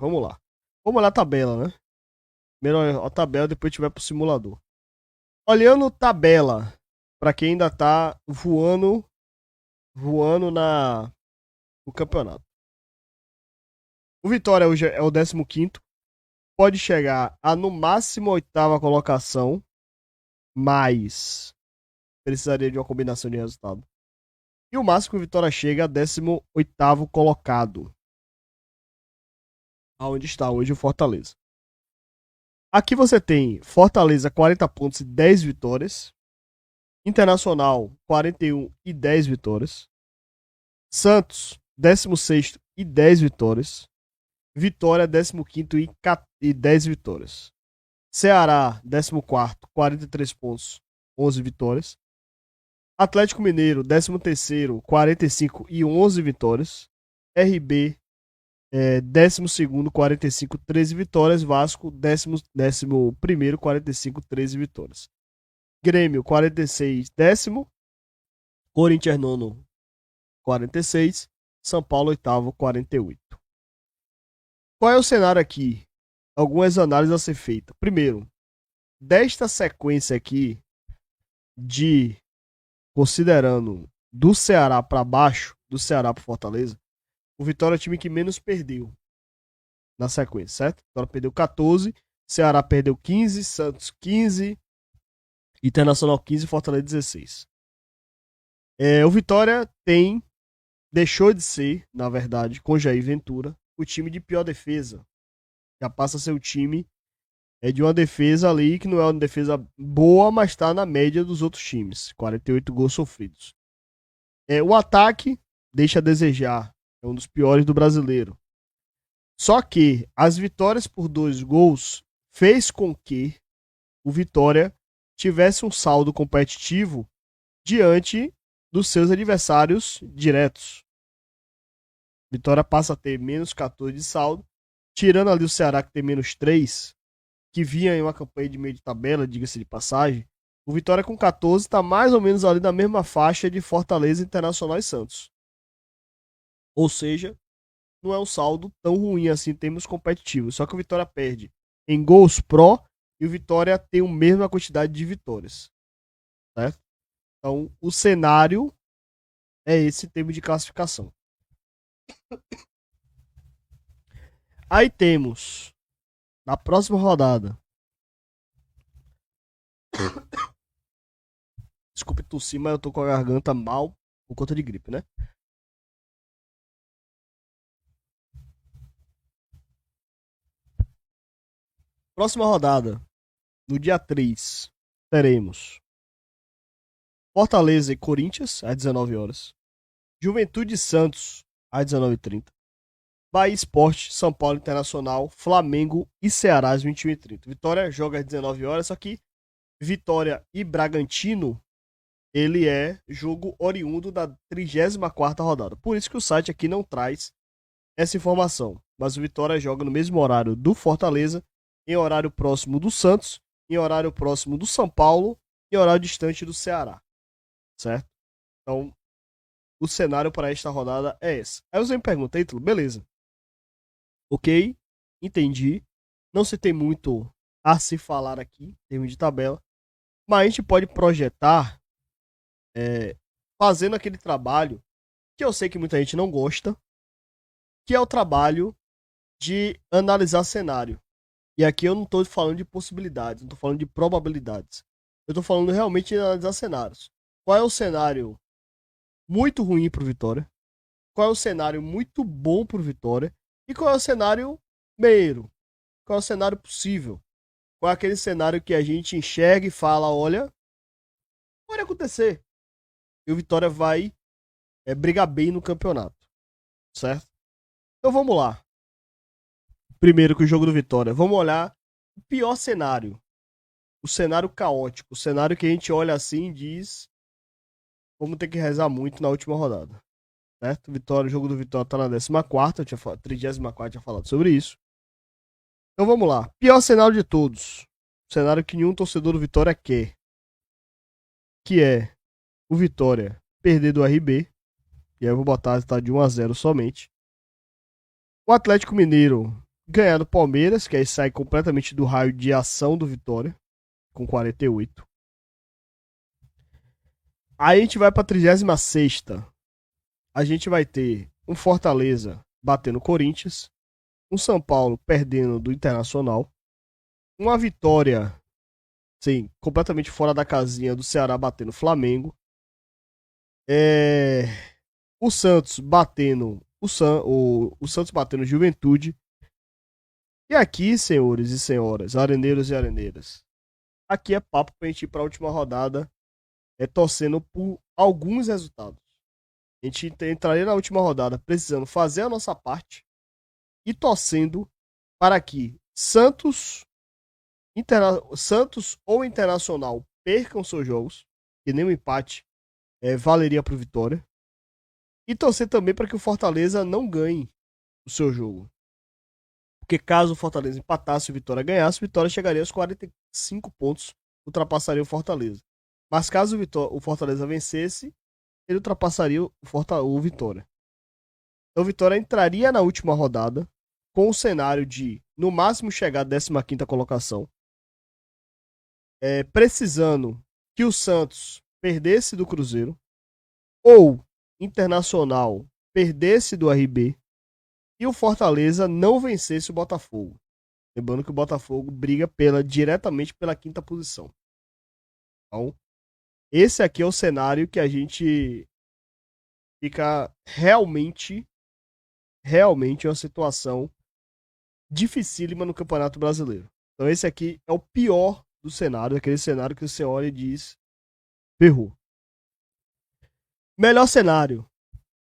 vamos lá. Vamos olhar a tabela, né? Primeiro a tabela, depois a gente vai pro simulador. Olhando tabela, pra quem ainda tá voando no campeonato. O Vitória hoje é o 15º, pode chegar a no máximo a oitava colocação, mas precisaria de uma combinação de resultado. E o máximo que o Vitória chega a 18º colocado, aonde está hoje o Fortaleza. Aqui você tem Fortaleza 40 pontos e 10 vitórias, Internacional 41 e 10 vitórias, Santos 16º e 10 vitórias, Vitória 15º e 10 vitórias. Ceará 14º, 43 pontos, 11 vitórias. Atlético Mineiro 13º, 45 e 11 vitórias. RB 12º, 45, 13 vitórias. Vasco 11º, 45, 13 vitórias. Grêmio 46, décimo. Corinthians nono, 46. São Paulo oitavo, 48. Qual é o cenário aqui? Algumas análises a ser feitas. Primeiro, desta sequência aqui de considerando do Ceará para baixo, do Ceará para Fortaleza, o Vitória é o time que menos perdeu na sequência, certo? O Vitória perdeu 14, Ceará perdeu 15, Santos 15, Internacional 15, Fortaleza 16. O Vitória deixou de ser, na verdade, com Jair Ventura, o time de pior defesa. Já passa a ser o time de uma defesa ali que não é uma defesa boa, mas está na média dos outros times. 48 gols sofridos. O ataque deixa a desejar. É um dos piores do brasileiro. Só que as vitórias por 2 gols fez com que o Vitória tivesse um saldo competitivo diante dos seus adversários diretos. Vitória passa a ter menos 14 de saldo, tirando ali o Ceará que tem menos 3, que vinha em uma campanha de meio de tabela, diga-se de passagem. O Vitória com 14 está mais ou menos ali na mesma faixa de Fortaleza, Internacional e Santos. Ou seja, não é um saldo tão ruim assim em termos competitivos. Só que o Vitória perde em gols pró e o Vitória tem a mesma quantidade de vitórias. Certo? Então, o cenário é esse em termos de classificação. Aí temos, na próxima rodada, desculpe tossir, mas eu tô com a garganta mal por conta de gripe, né? Próxima rodada, no dia 3, teremos Fortaleza e Corinthians, às 19 horas. Juventude e Santos, às 19h30. Bahia Esporte, São Paulo Internacional, Flamengo e Ceará, às 21h30. Vitória joga às 19 horas, só que Vitória e Bragantino, ele é jogo oriundo da 34ª rodada. Por isso que o site aqui não traz essa informação. Mas o Vitória joga no mesmo horário do Fortaleza, em horário próximo do Santos, em horário próximo do São Paulo e horário distante do Ceará. Certo? Então, o cenário para esta rodada é esse. Aí você me pergunta, Ítalo, beleza. Ok, entendi. Não se tem muito a se falar aqui, em termos de tabela. Mas a gente pode projetar fazendo aquele trabalho que eu sei que muita gente não gosta, que é o trabalho de analisar cenário. E aqui eu não estou falando de possibilidades, não estou falando de probabilidades. Eu estou falando realmente de analisar cenários. Qual é o cenário muito ruim para o Vitória? Qual é o cenário muito bom para o Vitória? E qual é o cenário meio? Qual é o cenário possível? Qual é aquele cenário que a gente enxerga e fala, olha, pode acontecer. E o Vitória vai brigar bem no campeonato. Certo? Então vamos lá. Primeiro que o jogo do Vitória. Vamos olhar o pior cenário. O cenário caótico. O cenário que a gente olha assim e diz, vamos ter que rezar muito na última rodada. Certo? Vitória, o jogo do Vitória tá na 14ª, 34ª, tinha falado sobre isso. Então vamos lá. Pior cenário de todos. O cenário que nenhum torcedor do Vitória quer. Que é o Vitória perder do RB. E aí eu vou botar resultado de 1-0 somente. O Atlético Mineiro ganhar do Palmeiras, que aí sai completamente do raio de ação do Vitória, com 48. Aí a gente vai pra 36ª. A gente vai ter um Fortaleza batendo o Corinthians, um São Paulo perdendo do Internacional, uma vitória, sim, completamente fora da casinha do Ceará batendo o Flamengo, o Santos batendo o Santos batendo o Juventude. E aqui, senhores e senhoras, areneiros e areneiras, aqui é papo pra gente ir pra última rodada, torcendo por alguns resultados. A gente entraria na última rodada precisando fazer a nossa parte e torcendo para que Santos ou Internacional percam seus jogos, que nem um empate valeria para o Vitória, e torcer também para que o Fortaleza não ganhe o seu jogo. Porque caso o Fortaleza empatasse e o Vitória ganhasse, o Vitória chegaria aos 45 pontos, ultrapassaria o Fortaleza. Mas caso o Fortaleza vencesse, ele ultrapassaria o Vitória. Então o Vitória entraria na última rodada com o cenário de, no máximo, chegar à 15ª colocação, precisando que o Santos perdesse do Cruzeiro ou Internacional perdesse do RB e o Fortaleza não vencesse o Botafogo. Lembrando que o Botafogo briga diretamente pela 5ª posição. Então, esse aqui é o cenário que a gente fica realmente uma situação dificílima no Campeonato Brasileiro. Então esse aqui é o pior do cenário, aquele cenário que você olha e diz, ferrou. Melhor cenário,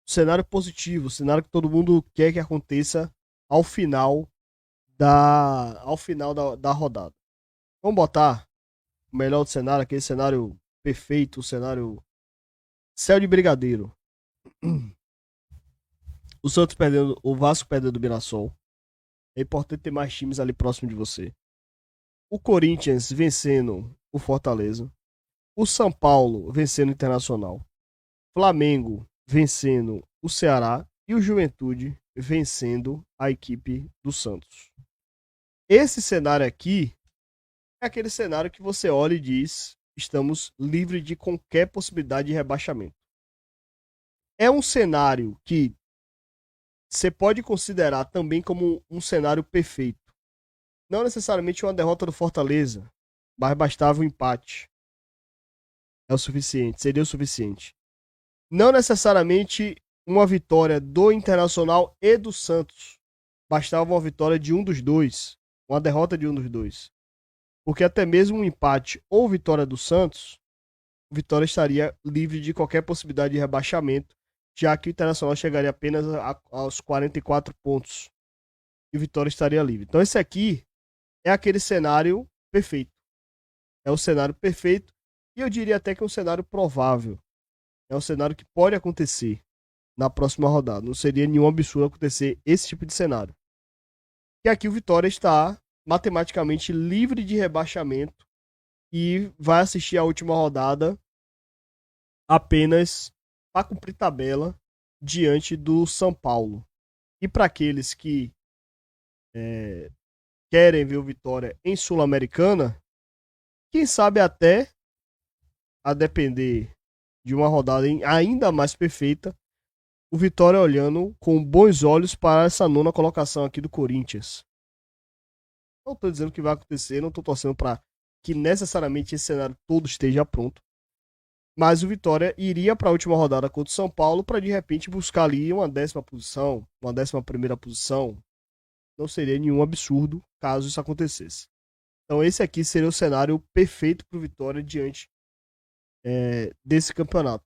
cenário positivo, cenário que todo mundo quer que aconteça ao final da rodada. Vamos botar o melhor do cenário, aquele cenário perfeito, o cenário céu de brigadeiro. O Santos perdendo, o Vasco perdendo do Mirassol. É importante ter mais times ali próximo de você. O Corinthians vencendo o Fortaleza. O São Paulo vencendo o Internacional. Flamengo vencendo o Ceará. E o Juventude vencendo a equipe do Santos. Esse cenário aqui é aquele cenário que você olha e diz: estamos livres de qualquer possibilidade de rebaixamento. É um cenário que você pode considerar também como um cenário perfeito. Não necessariamente uma derrota do Fortaleza, mas bastava um empate. É o suficiente, seria o suficiente. Não necessariamente uma vitória do Internacional e do Santos. Bastava uma vitória de um dos dois, uma derrota de um dos dois. Porque até mesmo um empate ou vitória do Santos, o Vitória estaria livre de qualquer possibilidade de rebaixamento, já que o Internacional chegaria apenas aos 44 pontos e o Vitória estaria livre. Então esse aqui é aquele cenário perfeito. É o cenário perfeito e eu diria até que é um cenário provável. É um cenário que pode acontecer na próxima rodada. Não seria nenhum absurdo acontecer esse tipo de cenário. E aqui o Vitória está matematicamente livre de rebaixamento e vai assistir a última rodada apenas para cumprir tabela diante do São Paulo. E para aqueles que querem ver o Vitória em Sul-Americana, quem sabe até, a depender de uma rodada ainda mais perfeita, o Vitória olhando com bons olhos para essa 9ª colocação aqui do Corinthians. Não estou dizendo que vai acontecer, não estou torcendo para que necessariamente esse cenário todo esteja pronto. Mas o Vitória iria para a última rodada contra o São Paulo para de repente buscar ali uma 10ª posição, uma 11ª posição. Não seria nenhum absurdo caso isso acontecesse. Então esse aqui seria o cenário perfeito para o Vitória diante desse campeonato.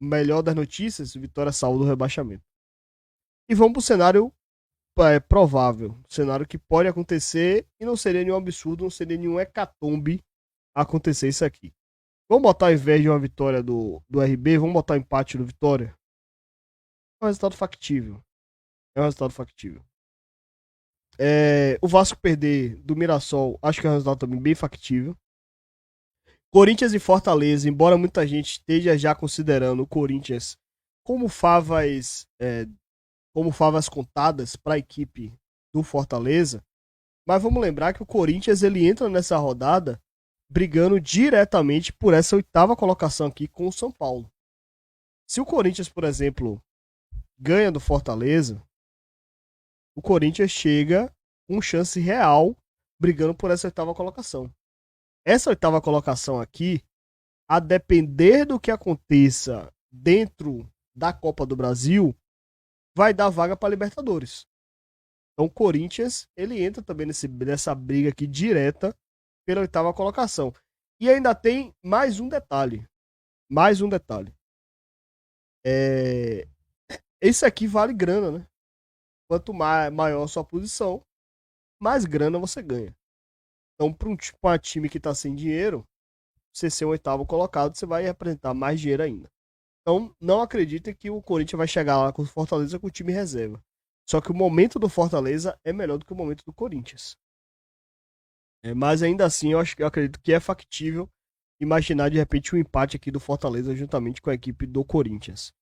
Melhor das notícias, o Vitória salvo do rebaixamento. E vamos para o cenário provável, cenário que pode acontecer e não seria nenhum absurdo, não seria nenhum hecatombe acontecer isso aqui. Vamos botar ao invés de uma vitória do RB, vamos botar um empate do Vitória? É um resultado factível. É um resultado factível. O Vasco perder do Mirassol, acho que é um resultado também bem factível. Corinthians e Fortaleza, embora muita gente esteja já considerando o Corinthians como favas contadas para a equipe do Fortaleza. Mas vamos lembrar que o Corinthians ele entra nessa rodada brigando diretamente por essa oitava colocação aqui com o São Paulo. Se o Corinthians, por exemplo, ganha do Fortaleza, o Corinthians chega com chance real brigando por essa oitava colocação. Essa oitava colocação aqui, a depender do que aconteça dentro da Copa do Brasil, vai dar vaga para Libertadores. Então o Corinthians ele entra também nessa briga aqui direta pela oitava colocação. E ainda tem mais um detalhe. Mais um detalhe. Esse aqui vale grana, né? Quanto maior a sua posição, mais grana você ganha. Então, para um time que está sem dinheiro, você ser o oitavo colocado, você vai apresentar mais dinheiro ainda. Então, não acreditem que o Corinthians vai chegar lá com o Fortaleza com o time reserva. Só que o momento do Fortaleza é melhor do que o momento do Corinthians. Mas ainda assim, eu acredito que é factível imaginar de repente um empate aqui do Fortaleza juntamente com a equipe do Corinthians.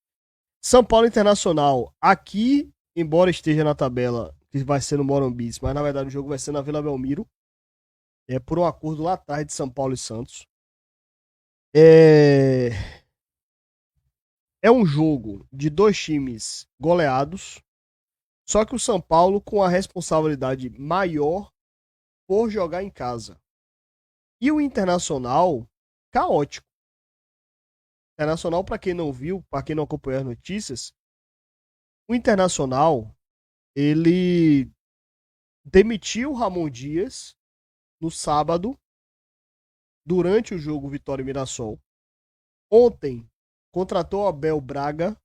São Paulo Internacional, aqui, embora esteja na tabela, que vai ser no Morumbi, mas na verdade o jogo vai ser na Vila Belmiro. Por um acordo lá atrás de São Paulo e Santos. É um jogo de dois times goleados, só que o São Paulo com a responsabilidade maior por jogar em casa. E o Internacional, caótico. Internacional, para quem não viu, para quem não acompanhou as notícias, o Internacional, ele demitiu o Ramon Dias no sábado, durante o jogo Vitória e Mirassol. Ontem, contratou Abel Braga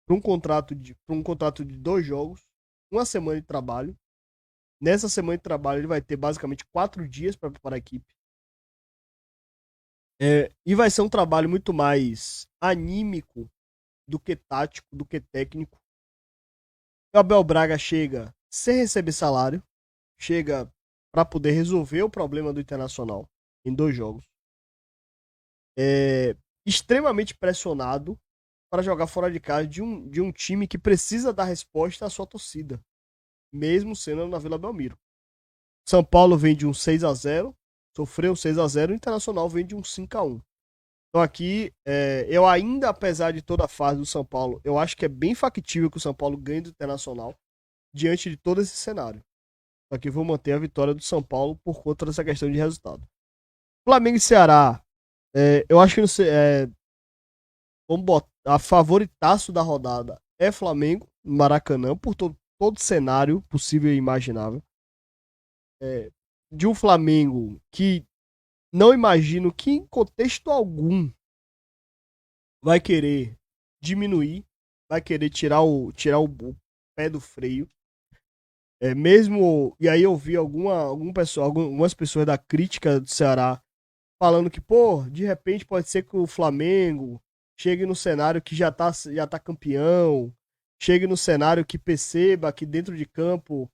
para um contrato de 2 jogos, uma semana de trabalho. Nessa semana de trabalho, ele vai ter basicamente 4 dias para preparar a equipe. E vai ser um trabalho muito mais anímico do que tático, do que técnico. O Abel Braga chega sem receber salário, chega para poder resolver o problema do Internacional em 2 jogos. Extremamente pressionado para jogar fora de casa de um time que precisa dar resposta à sua torcida, mesmo sendo na Vila Belmiro. São Paulo vem de um 6-0, sofreu 6-0, o Internacional vem de um 5-1. Então aqui, eu ainda, apesar de toda a fase do São Paulo, eu acho que é bem factível que o São Paulo ganhe do Internacional diante de todo esse cenário. Só que vou manter a vitória do São Paulo por conta dessa questão de resultado. Flamengo e Ceará, eu acho que não sei, vamos botar, a favoritaço da rodada é Flamengo, Maracanã, por todo cenário possível e imaginável. De um Flamengo que não imagino que em contexto algum vai querer diminuir, vai querer tirar o pé do freio. Mesmo, e aí eu vi algumas pessoas da crítica do Ceará falando que, pô, de repente pode ser que o Flamengo chegue no cenário que já tá campeão, chegue no cenário que perceba que dentro de campo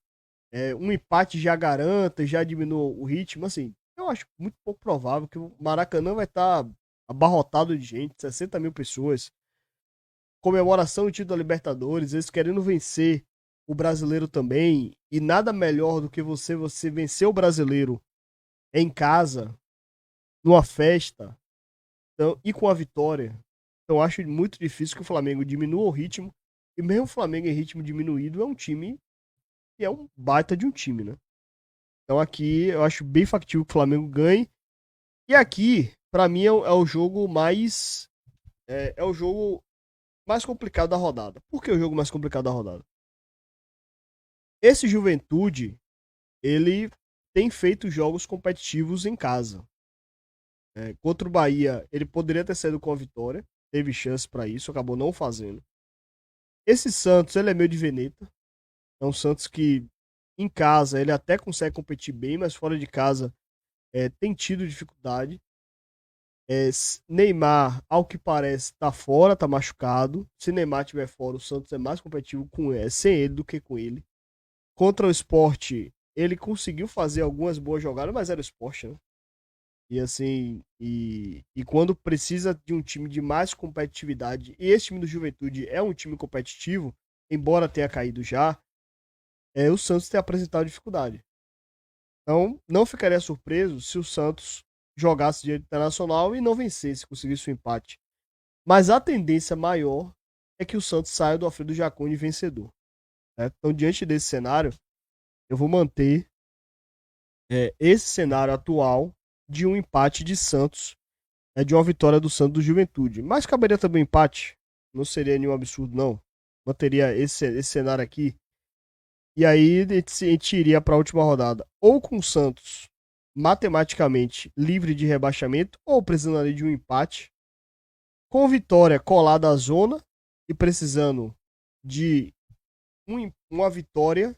um empate já garanta, já diminua o ritmo. Assim, eu acho muito pouco provável que o Maracanã vai estar abarrotado de gente, 60 mil pessoas, comemoração do título da Libertadores, eles querendo vencer o brasileiro também, e nada melhor do que você vencer o brasileiro em casa, numa festa, então, e com a vitória. Então acho muito difícil que o Flamengo diminua o ritmo, e mesmo o Flamengo em ritmo diminuído é um time que é um baita de um time, né? Então aqui eu acho bem factível que o Flamengo ganhe. E aqui, pra mim, é o jogo mais. É o jogo mais complicado da rodada. Por que o jogo mais complicado da rodada? Esse Juventude, ele tem feito jogos competitivos em casa. Contra o Bahia, ele poderia ter saído com a vitória. Teve chance pra isso, acabou não fazendo. Esse Santos, ele é meio de veneta. É um Santos que, em casa, ele até consegue competir bem, mas fora de casa tem tido dificuldade. Neymar, ao que parece, tá fora, tá machucado. Se Neymar estiver fora, o Santos é mais competitivo sem ele do que com ele. Contra o Sport, ele conseguiu fazer algumas boas jogadas, mas era o Sport, né? E assim, e quando precisa de um time de mais competitividade, e esse time do Juventude é um time competitivo, embora tenha caído já, o Santos ter apresentado dificuldade. Então, não ficaria surpreso se o Santos jogasse diante do Internacional e não vencesse, conseguisse o empate. Mas a tendência maior é que o Santos saia do Alfredo Jaconi vencedor. Certo? Então, diante desse cenário, eu vou manter esse cenário atual de um empate de Santos, de uma vitória do Santos do Juventude. Mas caberia também um empate, não seria nenhum absurdo, não. Manteria esse cenário aqui. E aí a gente iria para a última rodada, ou com o Santos matematicamente livre de rebaixamento, ou precisando ali de um empate, com Vitória colada à zona e precisando de uma vitória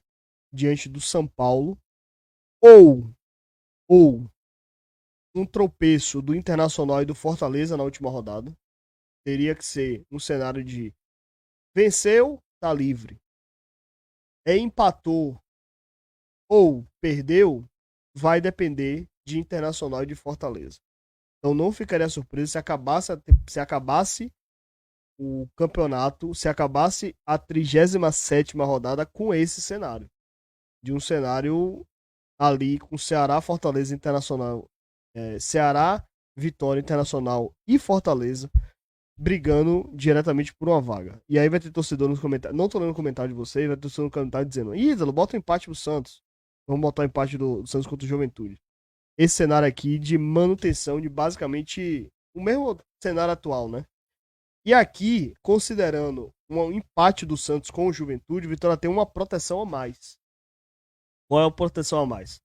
diante do São Paulo, ou um tropeço do Internacional e do Fortaleza na última rodada. Teria que ser um cenário de venceu, tá livre. Empatou ou perdeu, vai depender de Internacional e de Fortaleza. Então não ficaria surpreso se acabasse o campeonato, se acabasse a 37ª rodada com esse cenário. De um cenário ali com Ceará, Fortaleza, Internacional, Ceará, Vitória, Internacional e Fortaleza brigando diretamente por uma vaga. E aí vai ter torcedor nos comentários. Não tô lendo o comentário de vocês, vai ter torcedor no comentário dizendo: Ítalo, bota um empate pro Santos. Vamos botar o empate do Santos contra o Juventude. Esse cenário aqui de manutenção de basicamente o mesmo cenário atual, né? E aqui, considerando um empate do Santos com o Juventude, Vitória tem uma proteção a mais. Qual é a proteção a mais?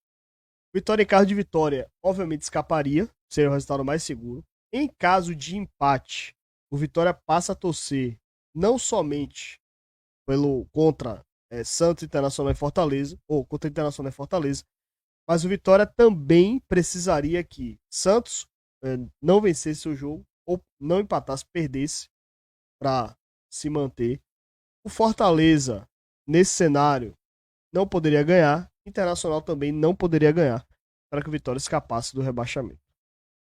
Vitória em caso de vitória, obviamente escaparia, seria o resultado mais seguro. Em caso de empate, o Vitória passa a torcer não somente contra Santos, Internacional e Fortaleza, ou contra Internacional e Fortaleza, mas o Vitória também precisaria que Santos não vencesse o jogo, ou não empatasse, perdesse, para se manter. O Fortaleza, nesse cenário, não poderia ganhar. Internacional também não poderia ganhar para que o Vitória escapasse do rebaixamento.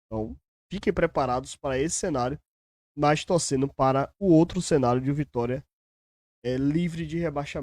Então, fiquem preparados para esse cenário, mas torcendo para o outro cenário de Vitória livre de rebaixamento.